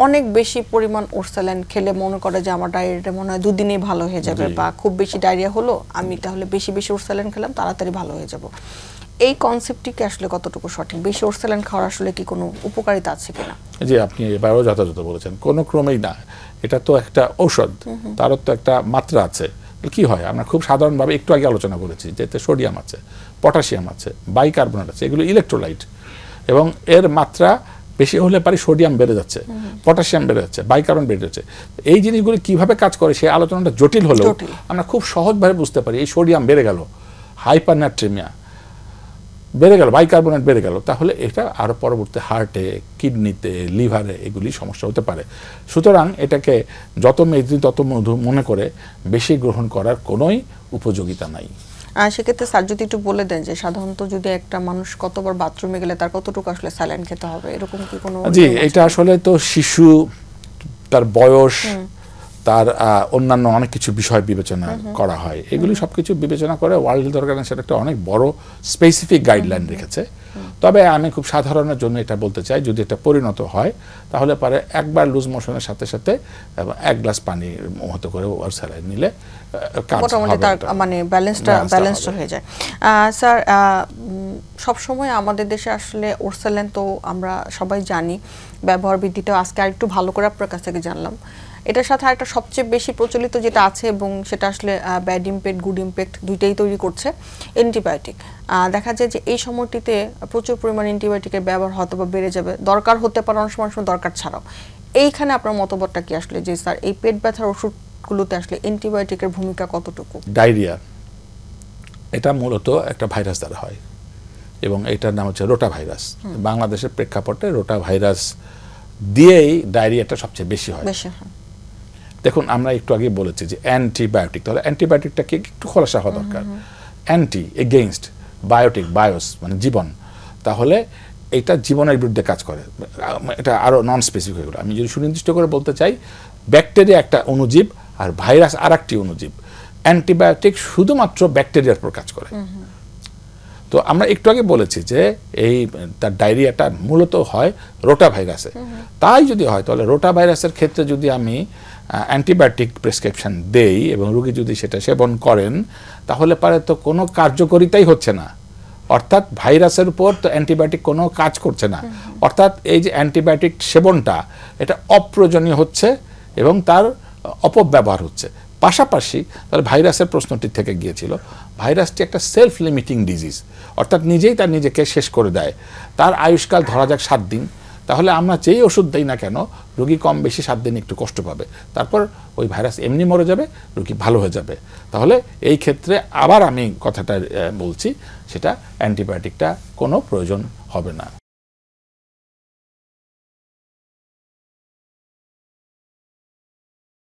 অনেক বেশি পরিমাণ ওরসালাইন খেলে মনে করে যে আমার ডায়রিয়াটা মনে হয় দুদিনেই ভালো হয়ে যাবে, বা খুব বেশি ডায়রিয়া হলো আমি তাহলে বেশি বেশি ওরসালাইন খেলাম তাড়াতাড়ি ভালো হয়ে যাব, এই কনসেপ্টটি কি আসলে কতটুকু সঠিক? বেশি ওরসালাইন খাওয়ার আসলে কি কোনো উপকারিতা আছে কিনা? জি, আপনি এবারও যথাযথ বলেছেন, কোনো ক্রমেই না। এটা তো একটা ঔষধ, তারও তো একটা মাত্রা আছে। কি হয়, আমরা খুব সাধারণভাবে একটু আগে আলোচনা করেছি যে এতে সোডিয়াম আছে, পটাশিয়াম আছে, বাইকার্বনেট আছে, এগুলো ইলেকট্রোলাইট, এবং এর মাত্রা বেশি হলে পারে সোডিয়াম বেড়ে যাচ্ছে, পটাশিয়াম বেড়ে যাচ্ছে, বাইকার্বনেট বেড়ে যাচ্ছে। এই জিনিসগুলি কিভাবে কাজ করে সেই আলোচনাটা জটিল হলেও আমরা খুব সহজভাবে বুঝতে পারি। এই সোডিয়াম বেড়ে গেল, হাইপারনাট্রিমিয়া বেড়ে গেল, বাইকার্বনেট বেড়ে গেল, তাহলে এটা আরও পরবর্তী হার্টে, কিডনিতে, লিভারে এগুলি সমস্যা হতে পারে। সুতরাং এটাকে যত মেজি তত মধু মনে করে বেশি গ্রহণ করার কোনোই উপযোগিতা নাই। সেক্ষেত্রে স্যার যদি একটু বলে দেন যে সাধারণত যদি একটা মানুষ কতবার বাথরুমে গেলে তার কতটুকু আসলে স্যালাইন খেতে হবে, এরকম কি কোনো? জি, এটা আসলে তো শিশু, তার বয়স, তার অন্যান্য অনেক কিছু বিষয় বিবেচনা করা হয়। এগুলি সবকিছু বিবেচনা করে ওয়ার্ল্ড হেলথ অর্গানাইজেশন একটা অনেক বড় স্পেসিফিক গাইডলাইন রেখেছে। তবে আমি খুব সাধারণের জন্য এটা বলতে চাই, যদি এটা পরিণত হয় তাহলে পারে একবার লুজ মোশনের সাথে সাথে 1 গ্লাস পানির মতো করে ওরসালাইন নিলে মোটামুটি তার মানে ব্যালেন্সড হয়ে যায়। স্যার, সবসময় আমাদের দেশে আসলে ওরসালাইন তো আমরা সবাই জানি, ব্যবহার বৃদ্ধিটা আজকে আরেকটু ভালো করে আপনার কাছ থেকে জানলাম। এটার সাথে আরেকটা সবচেয়ে বেশি প্রচলিত যেটা আছে, এবং সেটা আসলে ব্যাড ইমপ্যাক্ট গুড ইমপ্যাক্ট দুইটাই তৈরি করছে, অ্যান্টিবায়োটিক। দেখা যায় যে এই সময়টিতে প্রচুর পরিমাণ অ্যান্টিবায়োটিকের ব্যবহার হয়তো বা বেড়ে যাবে, দরকার হতে পারে অনেক সময়, দরকার ছাড়াও। এইখানে আপনার মতবাদটা কি আসলে, যে স্যার এই পেট ব্যথার ওষুধগুলোতে আসলে অ্যান্টিবায়োটিকের ভূমিকা কতটুকু? ডায়রিয়া এটা মূলত একটা ভাইরাস দ্বারা হয়, এবং এটার নাম হচ্ছে রোটা ভাইরাস। বাংলাদেশের প্রেক্ষাপটে রোটা ভাইরাস দিয়েই ডায়রিয়াটা সবচেয়ে বেশি হয়। দেখুন, আমরা একটু আগে বলেছি যে অ্যান্টিবায়োটিক, তাহলে অ্যান্টিবায়োটিকটাকে একটু খোলাসা হওয়া দরকার। অ্যান্টি এগেইনস্ট, বায়োটিক, বায়োস মানে জীবন, তাহলে এটা জীবনের বিরুদ্ধে কাজ করে। এটা আরও নন স্পেসিফিক হয়ে গেল। আমি যদি সুনির্দিষ্ট করে বলতে চাই, ব্যাকটেরিয়া একটা অণুজীব আর ভাইরাস আর একটি অণুজীব। অ্যান্টিবায়োটিক শুধুমাত্র ব্যাকটেরিয়ার উপর কাজ করে। তো আমরা একটু আগে বলেছি যে এই তার ডায়রিয়াটা মূলত হয় রোটা ভাইরাসে। তাই যদি হয় তাহলে রোটা ভাইরাসের ক্ষেত্রে যদি আমি অ্যান্টিবায়োটিক প্রেসক্রিপশন দেই এবং রোগী যদি সেটা সেবন করেন, তাহলে পারে তো কোনো কার্যকরিতাই হচ্ছে না। অর্থাৎ ভাইরাসের উপর তো অ্যান্টিবায়োটিক কোনো কাজ করছে না। অর্থাৎ এই যে অ্যান্টিবায়োটিক সেবনটা এটা অপ্রয়োজনীয় হচ্ছে এবং তার অপব্যবহার হচ্ছে। পাশাপাশি তাহলে ভাইরাসের প্রশ্নটি থেকে গিয়েছিল, ভাইরাসটি একটা সেলফ লিমিটিং ডিজিজ, অর্থাৎ নিজেই তার নিজেকে শেষ করে দেয়। তার আয়ুষ্কাল ধরা যাক 7 দিন, তাহলে আমরা যেই ওষুধ দিই না কেন রোগী কম বেশি 7 দিন একটু কষ্ট পাবে, তারপর ওই ভাইরাস এমনি মরে যাবে, রোগী ভালো হয়ে যাবে। তাহলে এই ক্ষেত্রে আবার আমি কথাটা বলছি, সেটা অ্যান্টিবায়োটিকটা কোনো প্রয়োজন হবে না।